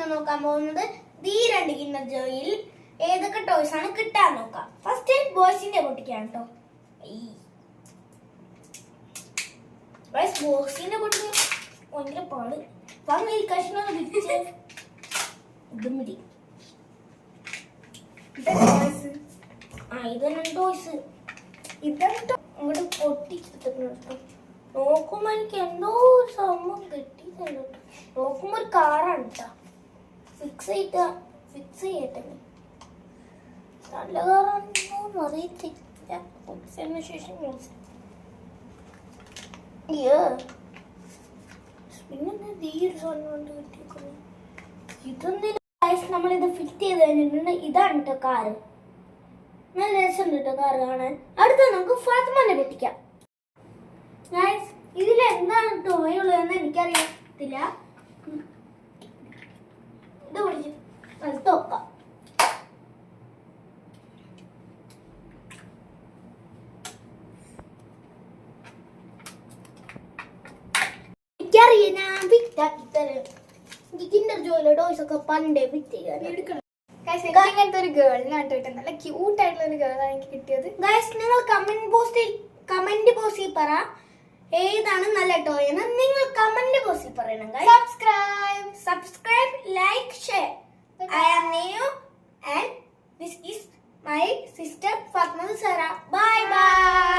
നമ്മൾ നോക്കാൻ പോകുന്നത് ഈ രണ്ട് കിൻഡർ ജോയിൽ ഏതൊക്കെ ടോയ്സ് ആണ് കിട്ടാൻ നോക്കാം. ഫസ്റ്റ് ബോയ്സിന്റെ പൊട്ടിക്കാണ് കേട്ടോ. ബോക്സിന്റെ പൊട്ടിക്കാൻ ഭയങ്കര പാട്. വന്ന് ഈ കഷ്ണം വിരിച്ച് ഇതും പിടി. ഇതാണ് ടോയ്സ്. ഇതാണ് അങ്ങോട്ട് പൊട്ടിച്ചെടുത്തിട്ടുണ്ട്. നോക്കുമ്പോ എനിക്ക് എന്തോ ഒരു സംഭവം കിട്ടിയിട്ടുണ്ട്. നോക്കുമ്പോ ഒരു കാറാണ് കേട്ടോ. ഫിക്സ് ചെയ്യട്ടെ. നല്ല കാറാണെന്നോ അറിയത്തില്ല. പൊട്ടിച്ചതിന് ശേഷം പിന്നെ ഈ ഒരു സാധനം കൊണ്ട് കിട്ടിയേക്കുന്നു. ഇതൊന്നും നമ്മളിത് ഫിറ്റ് ചെയ്ത് കഴിഞ്ഞിട്ടുണ്ട്. ഇതാണ് കേട്ടോ കാറ്. നല്ല രസമുണ്ട് കേട്ടോ കാറ് കാണാൻ. അടുത്ത നമുക്ക് ഫാത്തിമാനെ പൊട്ടിക്കാം. ഇതിൽ എന്താണ് ടോയ് ഉള്ളതെന്ന് എനിക്കറിയത്തില്ല. ഇത് പൊടിച്ച് അടുത്ത് നോക്കാം. എനിക്കറിയാം, ഞാൻ വിറ്റാക്കി തരാം. കിൻഡർ ജോയിലെ ടോയ്സ് ഒക്കെ പണ്ടേ ഫിറ്റ് ചെയ്യാൻ. ഇങ്ങനത്തെ ഒരു ഗേളിനാണ് കേട്ടോ. നല്ല ക്യൂട്ട് ആയിട്ടുള്ള ഒരു ഗേളാണ് എനിക്ക് കിട്ടിയത്. ഗൈസ്, നിങ്ങൾ കമന്റ് ബോക്സിൽ പറ ഏതാണ് നല്ല ടോയ് എന്ന്. നിങ്ങൾ കമന്റ് ബോക്സിൽ പറയണം. Subscribe, like, share. I am Neo and this is my sister Fatma Sara. Bye bye.